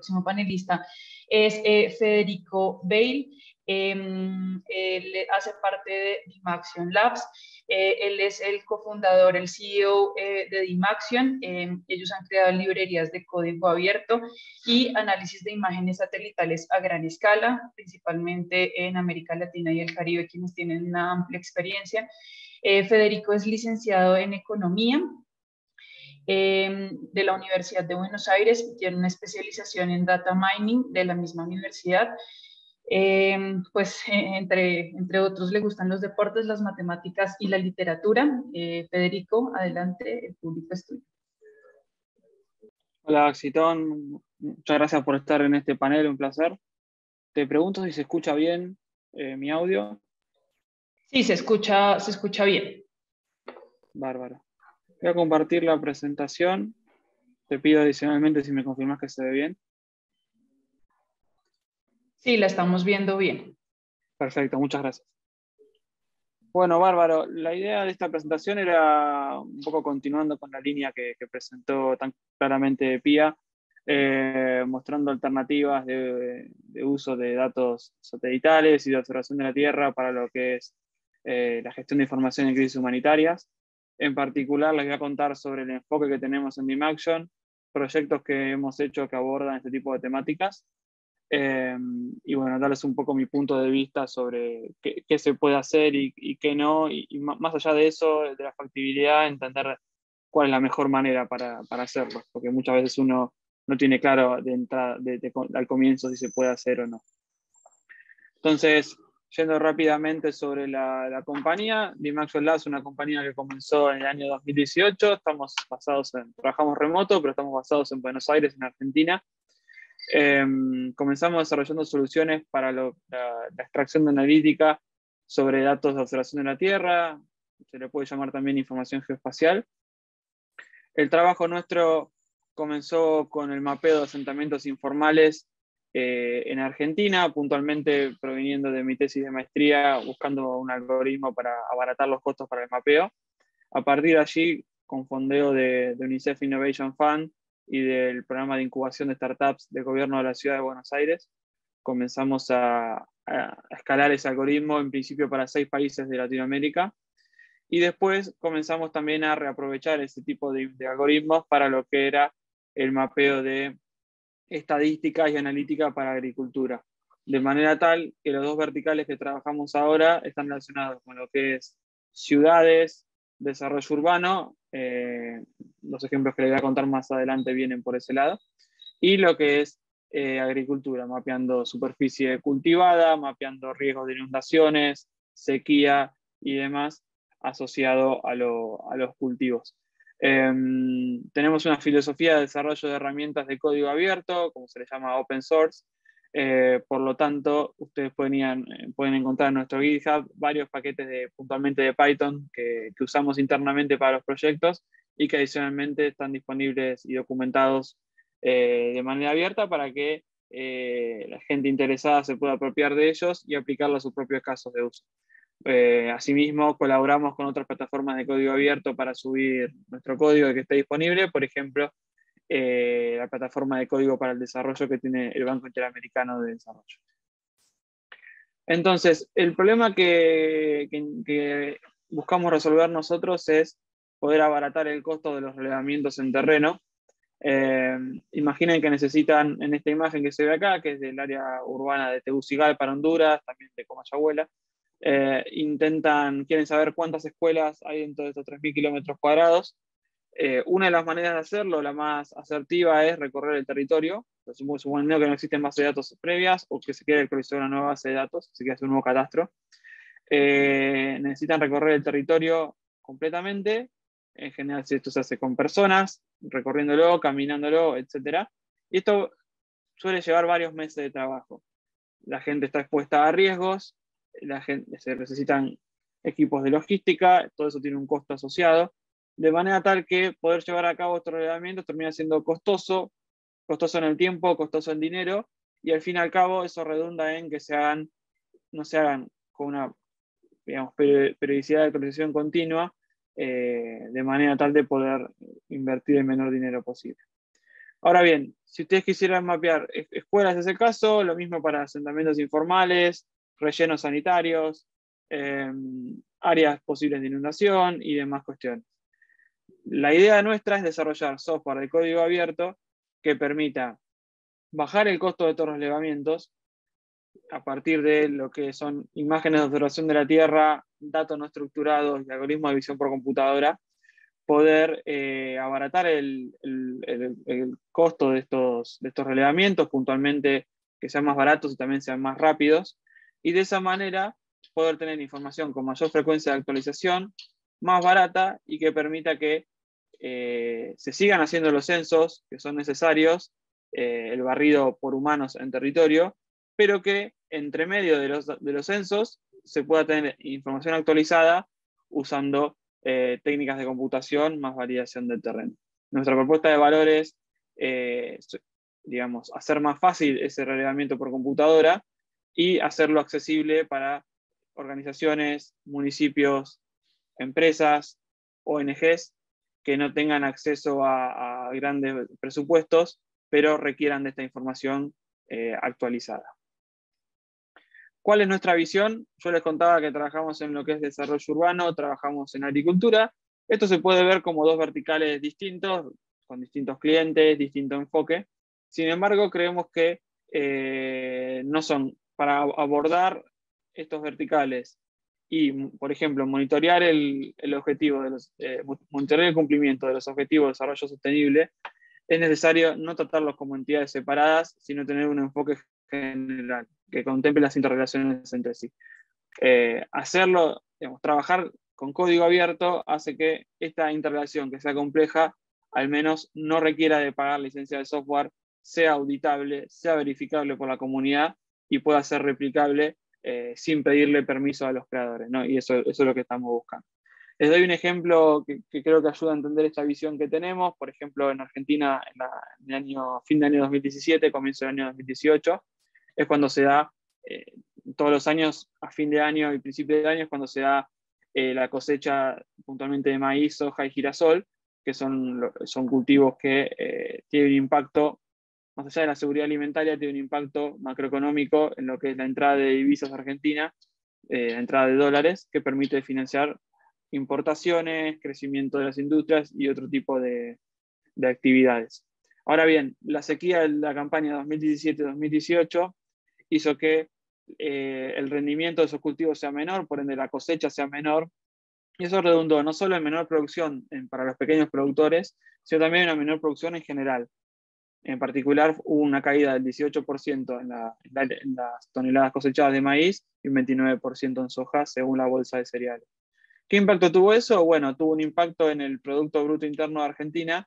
próximo panelista es Federico Bale. Él hace parte de Dimaxion Labs. Él es el cofundador, el CEO de Dimaxion. Ellos han creado librerías de código abierto y análisis de imágenes satelitales a gran escala, principalmente en América Latina y el Caribe, quienes tienen una amplia experiencia. Federico es licenciado en Economía de la Universidad de Buenos Aires y tiene una especialización en Data Mining de la misma universidad. Entre otros, le gustan los deportes, las matemáticas y la literatura. Federico, adelante, el público es tuyo. Hola, Axitón. Muchas gracias por estar en este panel, un placer. Te pregunto si se escucha bien mi audio. Sí, se escucha bien. Bárbaro. Voy a compartir la presentación. Te pido adicionalmente si me confirmas que se ve bien. Sí, la estamos viendo bien. Perfecto, muchas gracias. Bueno, bárbaro. La idea de esta presentación era un poco continuando con la línea que presentó tan claramente Pía, mostrando alternativas de uso de datos satelitales y de observación de la Tierra para lo que es la gestión de información en crisis humanitarias. En particular, les voy a contar sobre el enfoque que tenemos en Dimaxion, proyectos que hemos hecho que abordan este tipo de temáticas. Y bueno, darles un poco mi punto de vista sobre qué se puede hacer y qué no, y más allá de eso, de la factibilidad, entender cuál es la mejor manera para hacerlo, porque muchas veces uno no tiene claro de entrada, al comienzo si se puede hacer o no. Entonces, yendo rápidamente sobre la compañía, Dimaxion Labs es una compañía que comenzó en el año 2018, trabajamos remoto, pero estamos basados en Buenos Aires, en Argentina. Comenzamos desarrollando soluciones para la extracción de analítica sobre datos de observación de la Tierra, se le puede llamar también información geoespacial. El trabajo nuestro comenzó con el mapeo de asentamientos informales en Argentina, puntualmente proveniendo de mi tesis de maestría, buscando un algoritmo para abaratar los costos para el mapeo. A partir de allí, con fondeo de UNICEF Innovation Fund y del programa de incubación de startups del gobierno de la ciudad de Buenos Aires, comenzamos a escalar ese algoritmo, en principio para 6 países de Latinoamérica, y después comenzamos también a reaprovechar ese tipo de algoritmos para lo que era el mapeo de estadísticas y analítica para agricultura, de manera tal que los dos verticales que trabajamos ahora están relacionados con lo que es ciudades, desarrollo urbano, los ejemplos que les voy a contar más adelante vienen por ese lado, y lo que es agricultura, mapeando superficie cultivada, mapeando riesgos de inundaciones, sequía y demás asociado a los cultivos. Tenemos una filosofía de desarrollo de herramientas de código abierto, como se le llama open source. Por lo tanto, ustedes pueden encontrar en nuestro GitHub varios paquetes puntualmente de Python que usamos internamente para los proyectos y que adicionalmente están disponibles y documentados de manera abierta para que la gente interesada se pueda apropiar de ellos y aplicarlos a sus propios casos de uso. Asimismo, colaboramos con otras plataformas de código abierto para subir nuestro código que esté disponible, por ejemplo, la plataforma de código para el desarrollo que tiene el Banco Interamericano de Desarrollo. Entonces, el problema que buscamos resolver nosotros es poder abaratar el costo de los relevamientos en terreno. Imaginen que necesitan, en esta imagen que se ve acá, que es del área urbana de Tegucigalpa, Honduras, también de Comayagüela, quieren saber cuántas escuelas hay dentro de estos 3.000 kilómetros cuadrados. Una de las maneras de hacerlo, la más asertiva, es recorrer el territorio. Suponiendo que no existen bases de datos previas o que se quiere actualizar una nueva base de datos, se quiere hacer un nuevo catastro. Necesitan recorrer el territorio completamente. En general, si esto se hace con personas, recorriéndolo, caminándolo, etc. Y esto suele llevar varios meses de trabajo. La gente está expuesta a riesgos, se necesitan equipos de logística, todo eso tiene un costo asociado, de manera tal que poder llevar a cabo estos relevamientos termina siendo costoso en el tiempo, costoso en dinero, y al fin y al cabo eso redunda en que no se hagan con una, digamos, periodicidad de actualización continua, de manera tal de poder invertir el menor dinero posible. Ahora bien, si ustedes quisieran mapear escuelas, es el caso, lo mismo para asentamientos informales, rellenos sanitarios, eh, áreas posibles de inundación y demás cuestiones. La idea nuestra es desarrollar software de código abierto que permita bajar el costo de todos los relevamientos a partir de lo que son imágenes de observación de la Tierra, datos no estructurados y algoritmos de visión por computadora, poder abaratar el costo de estos relevamientos, puntualmente que sean más baratos y también sean más rápidos, y de esa manera poder tener información con mayor frecuencia de actualización, más barata y que permita que se sigan haciendo los censos que son necesarios, el barrido por humanos en territorio, pero que entre medio de los censos se pueda tener información actualizada usando técnicas de computación más validación del terreno. Nuestra propuesta de valor es, digamos, hacer más fácil ese relevamiento por computadora y hacerlo accesible para organizaciones, municipios, empresas, ONGs que no tengan acceso a grandes presupuestos, pero requieran de esta información actualizada. ¿Cuál es nuestra visión? Yo les contaba que trabajamos en lo que es desarrollo urbano, trabajamos en agricultura. Esto se puede ver como dos verticales distintos, con distintos clientes, distinto enfoque. Sin embargo, creemos que no son para abordar estos verticales y, por ejemplo, monitorear el objetivo de monitorear el cumplimiento de los objetivos de desarrollo sostenible. Es necesario no tratarlos como entidades separadas, sino tener un enfoque general que contemple las interrelaciones entre sí. Hacerlo, digamos, trabajar con código abierto hace que esta interrelación, que sea compleja, al menos no requiera de pagar licencia de software, sea auditable, sea verificable por la comunidad y pueda ser replicable sin pedirle permiso a los creadores, ¿no? Y eso es lo que estamos buscando. Les doy un ejemplo que creo que ayuda a entender esta visión que tenemos. Por ejemplo, en Argentina, en el fin de año 2017, comienzo del año 2018, es cuando se da, todos los años, a fin de año y principio de año, es cuando se da la cosecha puntualmente de maíz, soja y girasol, que son cultivos que tienen un impacto, más allá de la seguridad alimentaria, tienen un impacto macroeconómico en lo que es la entrada de divisas a Argentina, la entrada de dólares, que permite financiar importaciones, crecimiento de las industrias y otro tipo de actividades. Ahora bien, la sequía de la campaña 2017-2018 hizo que el rendimiento de esos cultivos sea menor, por ende la cosecha sea menor, y eso redundó no solo en menor producción para los pequeños productores, sino también en una menor producción en general. En particular, hubo una caída del 18% en las toneladas cosechadas de maíz y un 29% en soja, según la Bolsa de Cereales. ¿Qué impacto tuvo eso? Bueno, tuvo un impacto en el Producto Bruto Interno de Argentina,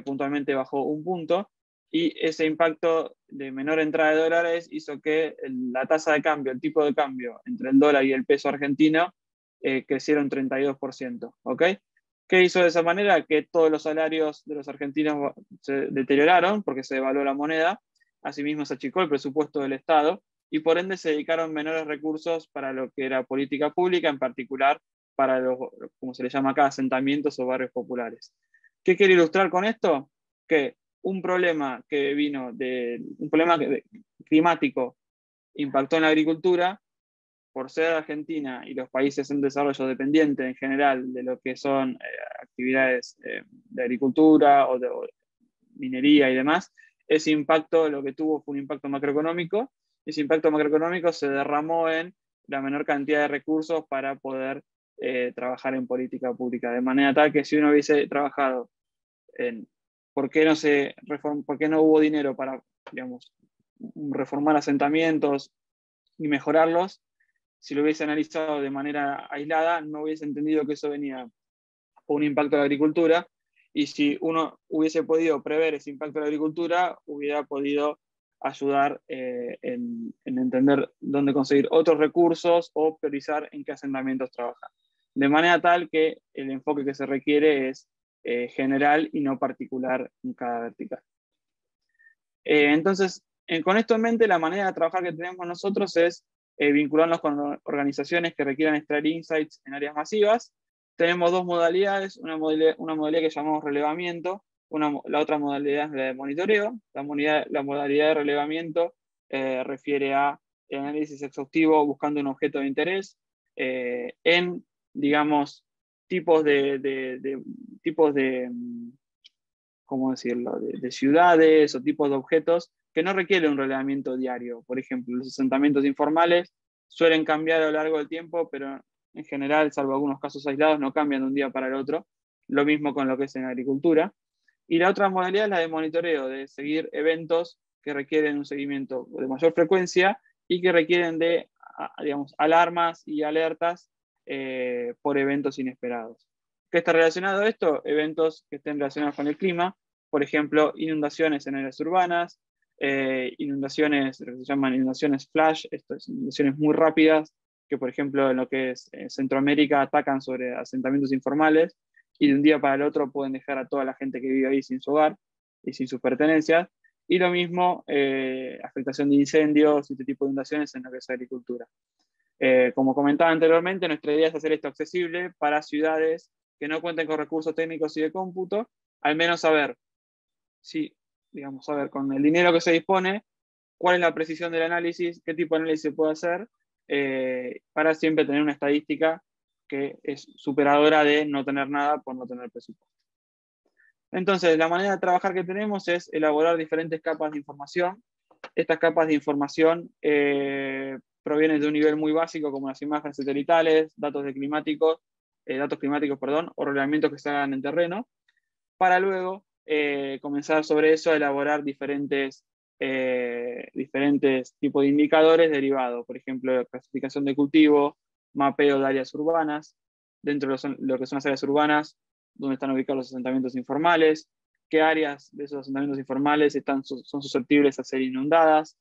puntualmente bajó un punto, y ese impacto de menor entrada de dólares hizo que la tasa de cambio, el tipo de cambio entre el dólar y el peso argentino, creciera un 32%. ¿Ok? ¿Qué hizo de esa manera? Que todos los salarios de los argentinos se deterioraron porque se devaluó la moneda, asimismo se achicó el presupuesto del Estado y por ende se dedicaron menores recursos para lo que era política pública, en particular para los, como se le llama acá, asentamientos o barrios populares. ¿Qué quiero ilustrar con esto? Que un problema climático impactó en la agricultura, por ser Argentina y los países en desarrollo dependientes en general de lo que son actividades de agricultura o de minería y demás, ese impacto lo que tuvo fue un impacto macroeconómico. Ese impacto macroeconómico se derramó en la menor cantidad de recursos para poder trabajar en política pública, de manera tal que si uno hubiese trabajado en por qué no hubo dinero para, digamos, reformar asentamientos y mejorarlos, si lo hubiese analizado de manera aislada, no hubiese entendido que eso venía por un impacto de la agricultura, y si uno hubiese podido prever ese impacto de la agricultura, hubiera podido ayudar en entender dónde conseguir otros recursos o priorizar en qué asentamientos trabajar. De manera tal que el enfoque que se requiere es general y no particular en cada vertical. Entonces, con esto en mente, la manera de trabajar que tenemos nosotros es vincularnos con organizaciones que requieran extraer insights en áreas masivas. Tenemos dos modalidades, una modalidad que llamamos relevamiento, La otra modalidad es la de monitoreo. La modalidad de relevamiento refiere a el análisis exhaustivo buscando un objeto de interés en, digamos, tipos de ¿cómo decirlo?, de ciudades o tipos de objetos que no requieren un relevamiento diario. Por ejemplo, los asentamientos informales suelen cambiar a lo largo del tiempo, pero en general, salvo algunos casos aislados, no cambian de un día para el otro. Lo mismo con lo que es en agricultura. Y la otra modalidad es la de monitoreo, de seguir eventos que requieren un seguimiento de mayor frecuencia y que requieren de, digamos, alarmas y alertas por eventos inesperados. ¿Qué está relacionado a esto? Eventos que estén relacionados con el clima, por ejemplo, inundaciones en áreas urbanas, inundaciones, lo que se llaman inundaciones flash, estas inundaciones muy rápidas, que por ejemplo en lo que es Centroamérica atacan sobre asentamientos informales y de un día para el otro pueden dejar a toda la gente que vive ahí sin su hogar y sin sus pertenencias. Y lo mismo, afectación de incendios y este tipo de inundaciones en lo que es agricultura. Como comentaba anteriormente, nuestra idea es hacer esto accesible para ciudades que no cuenten con recursos técnicos y de cómputo, al menos saber si, digamos, saber con el dinero que se dispone, cuál es la precisión del análisis, qué tipo de análisis se puede hacer, para siempre tener una estadística que es superadora de no tener nada por no tener presupuesto. Entonces, la manera de trabajar que tenemos es elaborar diferentes capas de información. Estas capas de información provienen de un nivel muy básico, como las imágenes satelitales, datos climáticos, o relevamientos que se hagan en terreno, para luego comenzar sobre eso a elaborar diferentes tipos de indicadores derivados, por ejemplo, clasificación de cultivo, mapeo de áreas urbanas, dentro de lo que son las áreas urbanas, donde están ubicados los asentamientos informales, qué áreas de esos asentamientos informales son susceptibles a ser inundadas,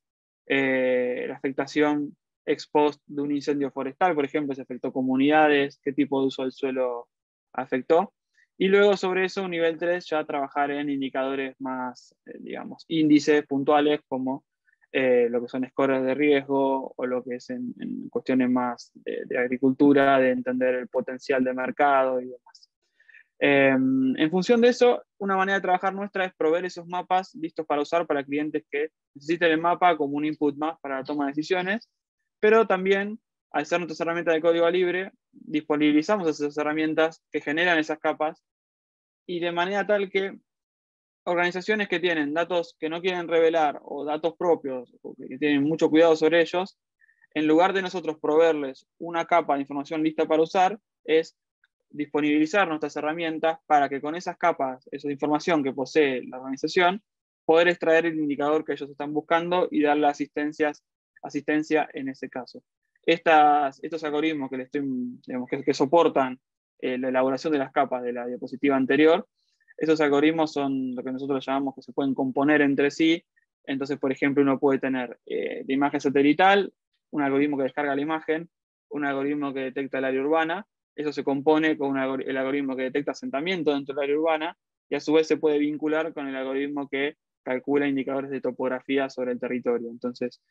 la afectación ex post de un incendio forestal, por ejemplo, si afectó comunidades, qué tipo de uso del suelo afectó. Y luego sobre eso, un nivel 3, ya trabajar en indicadores más, digamos, índices puntuales como lo que son scores de riesgo o lo que es en cuestiones más de agricultura, de entender el potencial de mercado y demás. En función de eso, una manera de trabajar nuestra es proveer esos mapas listos para usar para clientes que necesiten el mapa como un input más para la toma de decisiones, pero también, al ser nuestras herramientas de código libre, disponibilizamos esas herramientas que generan esas capas y de manera tal que organizaciones que tienen datos que no quieren revelar o datos propios o que tienen mucho cuidado sobre ellos, en lugar de nosotros proveerles una capa de información lista para usar, es disponibilizar nuestras herramientas para que con esas capas, esa información que posee la organización, poder extraer el indicador que ellos están buscando y darle asistencia en ese caso. Estos algoritmos digamos, que soportan la elaboración de las capas de la diapositiva anterior, esos algoritmos son lo que nosotros llamamos que se pueden componer entre sí. Entonces, por ejemplo, uno puede tener de imagen satelital, un algoritmo que descarga la imagen, un algoritmo que detecta el área urbana. Eso se compone con el algoritmo que detecta asentamiento dentro del área urbana y a su vez se puede vincular con el algoritmo que calcula indicadores de topografía sobre el territorio. Entonces,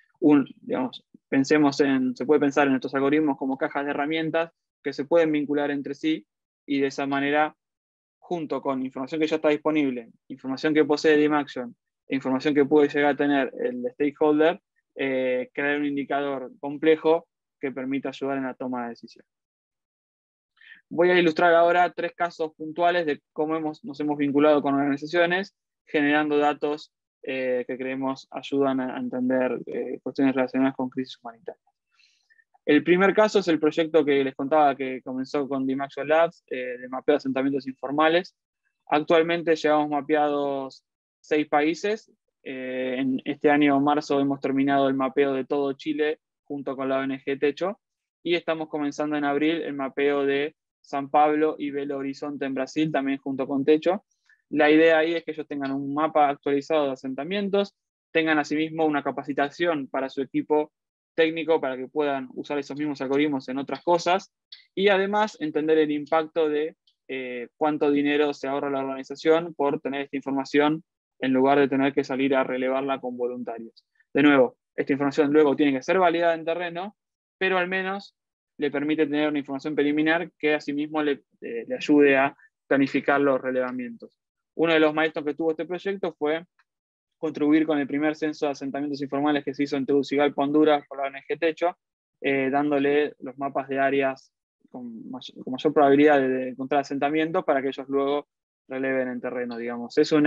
digamos, se puede pensar en estos algoritmos como cajas de herramientas que se pueden vincular entre sí y de esa manera, junto con información que ya está disponible, información que posee DiMaxion e información que puede llegar a tener el stakeholder, crear un indicador complejo que permita ayudar en la toma de decisiones. Voy a ilustrar ahora 3 casos puntuales de cómo nos hemos vinculado con organizaciones, generando datos que creemos ayudan a entender cuestiones relacionadas con crisis humanitarias. El primer caso es el proyecto que les contaba que comenzó con DiMaxion Labs, de mapeo de asentamientos informales. Actualmente llevamos mapeados 6 países. En este año, marzo, hemos terminado el mapeo de todo Chile junto con la ONG Techo y estamos comenzando en abril el mapeo de San Pablo y Belo Horizonte en Brasil, también junto con Techo. La idea ahí es que ellos tengan un mapa actualizado de asentamientos, tengan asimismo una capacitación para su equipo técnico para que puedan usar esos mismos algoritmos en otras cosas y además entender el impacto de cuánto dinero se ahorra la organización por tener esta información en lugar de tener que salir a relevarla con voluntarios. De nuevo, esta información luego tiene que ser validada en terreno, pero al menos le permite tener una información preliminar que asimismo le ayude a planificar los relevamientos. Uno de los milestones que tuvo este proyecto fue contribuir con el primer censo de asentamientos informales que se hizo en Tegucigalpa, Honduras, por la ONG Techo, dándole los mapas de áreas con mayor probabilidad de encontrar asentamientos para que ellos luego releven en terreno, digamos. Es un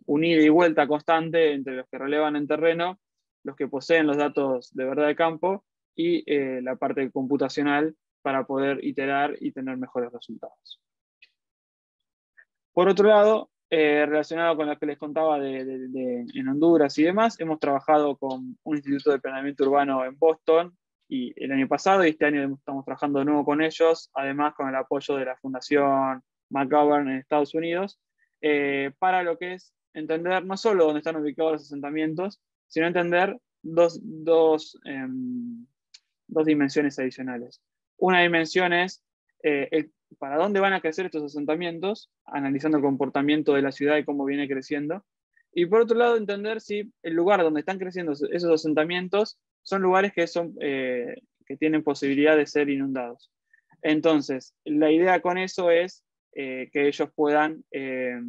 ida y vuelta constante entre los que relevan en terreno, los que poseen los datos de verdad de campo y la parte computacional para poder iterar y tener mejores resultados. Por otro lado, relacionado con lo que les contaba en Honduras y demás, hemos trabajado con un instituto de planeamiento urbano en Boston y el año pasado, y este año estamos trabajando de nuevo con ellos, además con el apoyo de la Fundación McGovern en Estados Unidos, para lo que es entender no solo dónde están ubicados los asentamientos, sino entender dos dimensiones adicionales. Una dimensión es para dónde van a crecer estos asentamientos, analizando el comportamiento de la ciudad y cómo viene creciendo. Y por otro lado, entender si el lugar donde están creciendo esos asentamientos son lugares que tienen posibilidad de ser inundados. Entonces, la idea con eso es que ellos puedan, que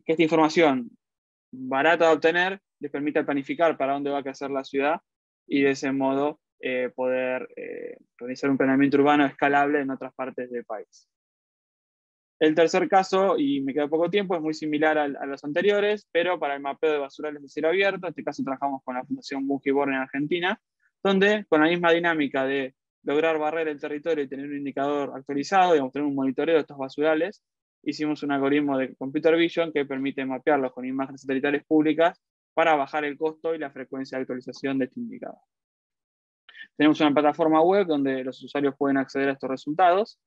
esta información barata de obtener les permita planificar para dónde va a crecer la ciudad y de ese modo poder realizar un planeamiento urbano escalable en otras partes del país. El tercer caso, y me queda poco tiempo, es muy similar a los anteriores, pero para el mapeo de basurales de cielo abierto. En este caso trabajamos con la Fundación Bungeborn en Argentina, donde con la misma dinámica de lograr barrer el territorio y tener un indicador actualizado, digamos, tener un monitoreo de estos basurales, hicimos un algoritmo de computer vision que permite mapearlos con imágenes satelitales públicas para bajar el costo y la frecuencia de actualización de este indicador. Tenemos una plataforma web donde los usuarios pueden acceder a estos resultados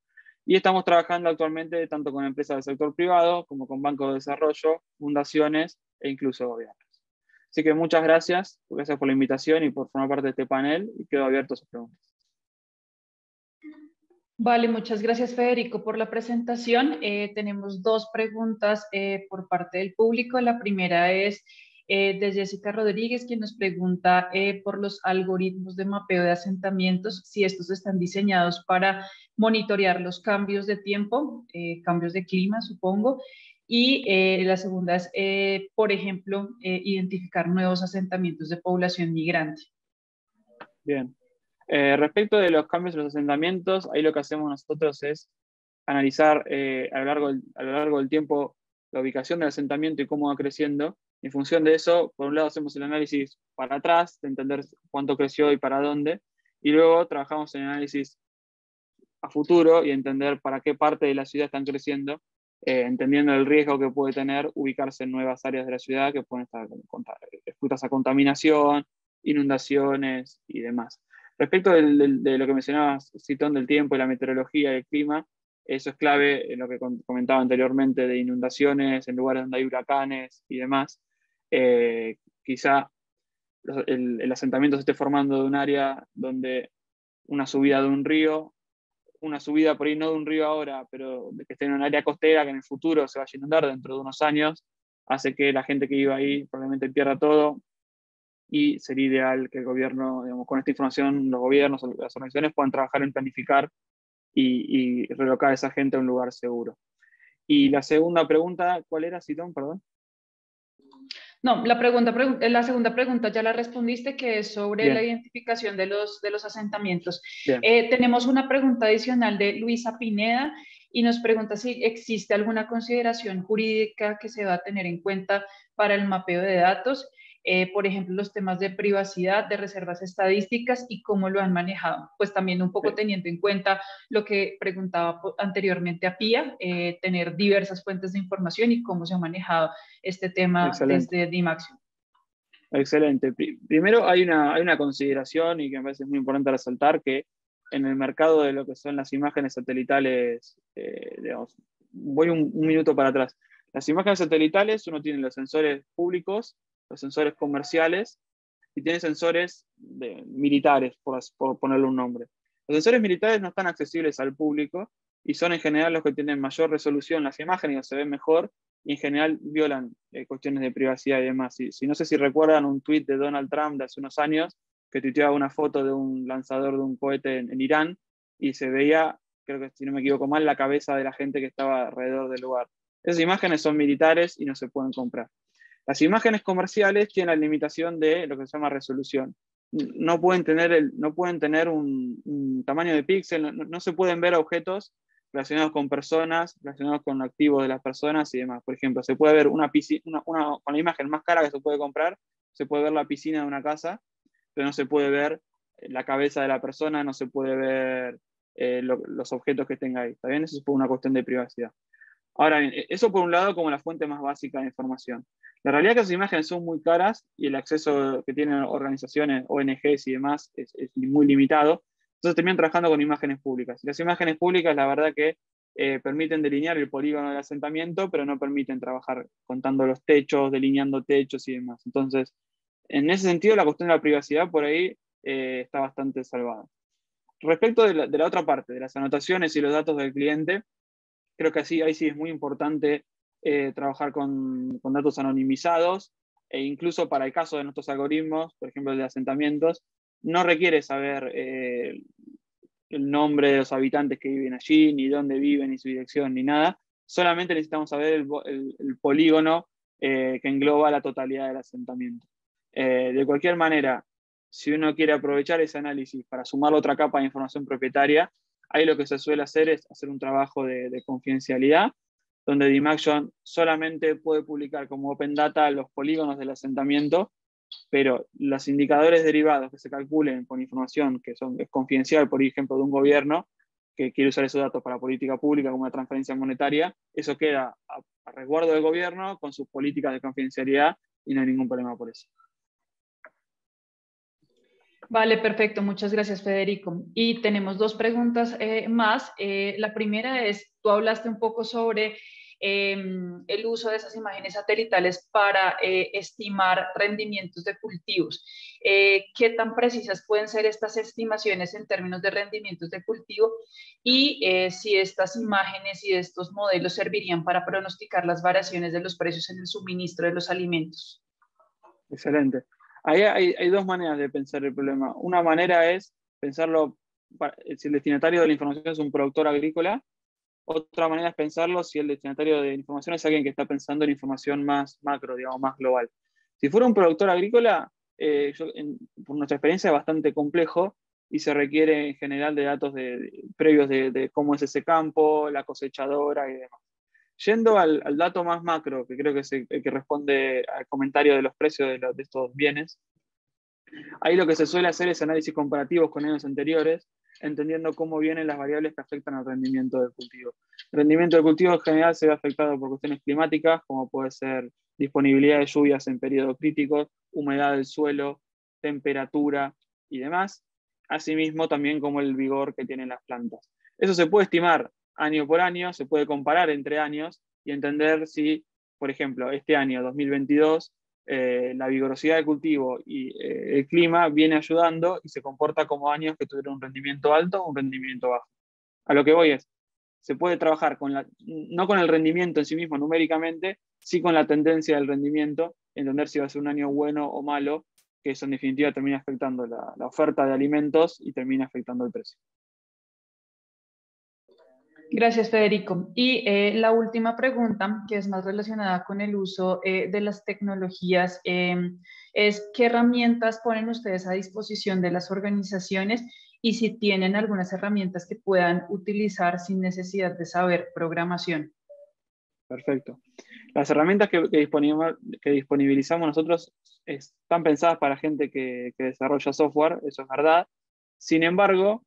y estamos trabajando actualmente tanto con empresas del sector privado como con bancos de desarrollo, fundaciones e incluso gobiernos. Así que muchas gracias por la invitación y por formar parte de este panel y quedo abierto a sus preguntas. Vale, muchas gracias Federico por la presentación. Tenemos dos preguntas por parte del público. La primera es de Jessica Rodríguez, quien nos pregunta por los algoritmos de mapeo de asentamientos, si estos están diseñados para monitorear los cambios de tiempo, cambios de clima, supongo. Y la segunda es, por ejemplo, identificar nuevos asentamientos de población migrante. Bien. Respecto de los cambios en los asentamientos, ahí lo que hacemos nosotros es analizar a lo largo del tiempo la ubicación del asentamiento y cómo va creciendo. En función de eso, por un lado hacemos el análisis para atrás, de entender cuánto creció y para dónde, y luego trabajamos en el análisis a futuro y entender para qué parte de la ciudad están creciendo, entendiendo el riesgo que puede tener ubicarse en nuevas áreas de la ciudad que pueden estar expuestas a contaminación, inundaciones y demás. Respecto de lo que mencionabas, Citón, del tiempo y la meteorología y el clima, eso es clave en lo que comentaba anteriormente de inundaciones en lugares donde hay huracanes y demás. Quizá el asentamiento se esté formando de un área donde una subida de un río, una subida por ahí no de un río ahora, pero de que esté en un área costera que en el futuro se vaya a inundar dentro de unos años, hace que la gente que vive ahí probablemente pierda todo, y sería ideal que el gobierno, digamos, con esta información, los gobiernos o las organizaciones puedan trabajar en planificar y relocar a esa gente a un lugar seguro. Y la segunda pregunta, ¿cuál era, Citón? Perdón. No, la segunda pregunta ya la respondiste, que es sobre Bien. la identificación de los asentamientos. Bien. Tenemos una pregunta adicional de Luisa Pineda y nos pregunta si existe alguna consideración jurídica que se va a tener en cuenta para el mapeo de datos, por ejemplo, los temas de privacidad, de reservas estadísticas y cómo lo han manejado. Pues también un poco teniendo en cuenta lo que preguntaba anteriormente a Pía, tener diversas fuentes de información y cómo se ha manejado este tema. Excelente. Desde Dimaxion. Excelente. Primero hay una consideración y que me parece muy importante resaltar, que en el mercado de lo que son las imágenes satelitales, digamos, voy un minuto para atrás. Las imágenes satelitales, uno tiene los sensores públicos, los sensores comerciales y tiene sensores militares, por ponerle un nombre. Los sensores militares no están accesibles al público y son en general los que tienen mayor resolución las imágenes, se ven mejor, y en general violan cuestiones de privacidad y demás. No sé si recuerdan un tuit de Donald Trump de hace unos años, que tuiteaba una foto de un lanzador de un cohete en Irán, y se veía creo que si no me equivoco mal, la cabeza de la gente que estaba alrededor del lugar. Esas imágenes son militares y no se pueden comprar. Las imágenes comerciales tienen la limitación de lo que se llama resolución. No pueden tener un tamaño de píxel, no se pueden ver objetos relacionados con personas, relacionados con activos de las personas y demás. Por ejemplo, se puede ver una piscina, con la imagen más cara que se puede comprar, se puede ver la piscina de una casa, pero no se puede ver la cabeza de la persona, no se puede ver los objetos que tenga ahí. ¿Está bien? Eso es por una cuestión de privacidad. Ahora bien, eso por un lado como la fuente más básica de información. La realidad es que esas imágenes son muy caras y el acceso que tienen organizaciones, ONGs y demás es muy limitado. Entonces terminan trabajando con imágenes públicas. Y las imágenes públicas, la verdad que permiten delinear el polígono del asentamiento, pero no permiten trabajar contando los techos, delineando techos y demás. Entonces, en ese sentido, la cuestión de la privacidad por ahí está bastante salvada. Respecto de la otra parte, de las anotaciones y los datos del cliente, creo que ahí sí es muy importante trabajar con datos anonimizados, e incluso para el caso de nuestros algoritmos, por ejemplo el de asentamientos, no requiere saber el nombre de los habitantes que viven allí, ni dónde viven, ni su dirección, ni nada. Solamente necesitamos saber el polígono que engloba la totalidad del asentamiento. De cualquier manera, si uno quiere aprovechar ese análisis para sumar otra capa de información propietaria, ahí lo que se suele hacer es hacer un trabajo de confidencialidad, donde DiMaction solamente puede publicar como open data los polígonos del asentamiento, pero los indicadores derivados que se calculen con información que es confidencial, por ejemplo, de un gobierno que quiere usar esos datos para política pública como una transferencia monetaria, eso queda a resguardo del gobierno con sus políticas de confidencialidad y no hay ningún problema por eso. Vale, perfecto. Muchas gracias, Federico. Y tenemos dos preguntas más. La primera es, tú hablaste un poco sobre el uso de esas imágenes satelitales para estimar rendimientos de cultivos. ¿Qué tan precisas pueden ser estas estimaciones en términos de rendimientos de cultivo? Y si estas imágenes y estos modelos servirían para pronosticar las variaciones de los precios en el suministro de los alimentos. Excelente. Ahí hay dos maneras de pensar el problema. Una manera es pensarlo, si el destinatario de la información es un productor agrícola. Otra manera es pensarlo si el destinatario de información es alguien que está pensando en información más macro, digamos, más global. Si fuera un productor agrícola, por nuestra experiencia es bastante complejo y se requiere en general de datos previos de cómo es ese campo, la cosechadora y demás. Yendo al dato más macro, que creo que es el que responde al comentario de los precios de estos bienes, ahí lo que se suele hacer es análisis comparativos con años anteriores, entendiendo cómo vienen las variables que afectan al rendimiento del cultivo. El rendimiento del cultivo en general se ve afectado por cuestiones climáticas, como puede ser disponibilidad de lluvias en periodos críticos, humedad del suelo, temperatura y demás, asimismo también como el vigor que tienen las plantas. Eso se puede estimar año por año, se puede comparar entre años y entender si, por ejemplo, este año 2022, la vigorosidad del cultivo y el clima viene ayudando y se comporta como años que tuvieron un rendimiento alto o un rendimiento bajo. A lo que voy es, se puede trabajar no con el rendimiento en sí mismo numéricamente, sí con la tendencia del rendimiento, entender si va a ser un año bueno o malo, que eso en definitiva termina afectando la oferta de alimentos y termina afectando el precio. Gracias, Federico. Y la última pregunta, que es más relacionada con el uso de las tecnologías, es ¿qué herramientas ponen ustedes a disposición de las organizaciones y si tienen algunas herramientas que puedan utilizar sin necesidad de saber programación? Perfecto. Las herramientas que disponibilizamos nosotros están pensadas para gente que desarrolla software, eso es verdad. Sin embargo,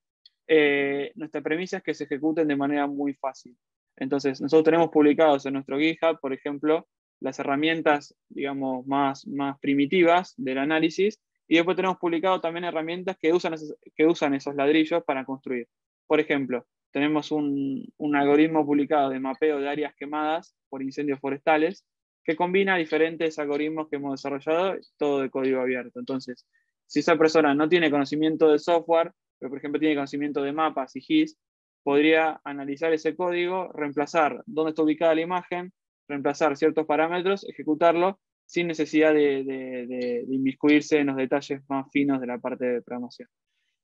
nuestra premisa es que se ejecuten de manera muy fácil. Entonces, nosotros tenemos publicados en nuestro GitHub, por ejemplo, las herramientas, digamos, más primitivas del análisis, y después tenemos publicado también herramientas que usan esos ladrillos para construir. Por ejemplo, tenemos un algoritmo publicado de mapeo de áreas quemadas por incendios forestales, que combina diferentes algoritmos que hemos desarrollado, todo de código abierto. Entonces, si esa persona no tiene conocimiento de software, pero por ejemplo tiene conocimiento de mapas y GIS, podría analizar ese código, reemplazar dónde está ubicada la imagen, reemplazar ciertos parámetros, ejecutarlo sin necesidad de inmiscuirse en los detalles más finos de la parte de programación.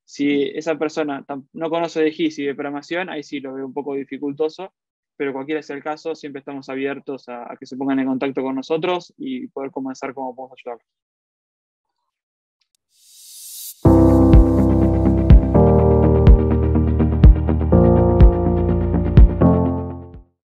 Si esa persona no conoce de GIS y de programación, ahí sí lo veo un poco dificultoso, pero cualquiera sea el caso, siempre estamos abiertos a que se pongan en contacto con nosotros y poder comenzar cómo podemos ayudar.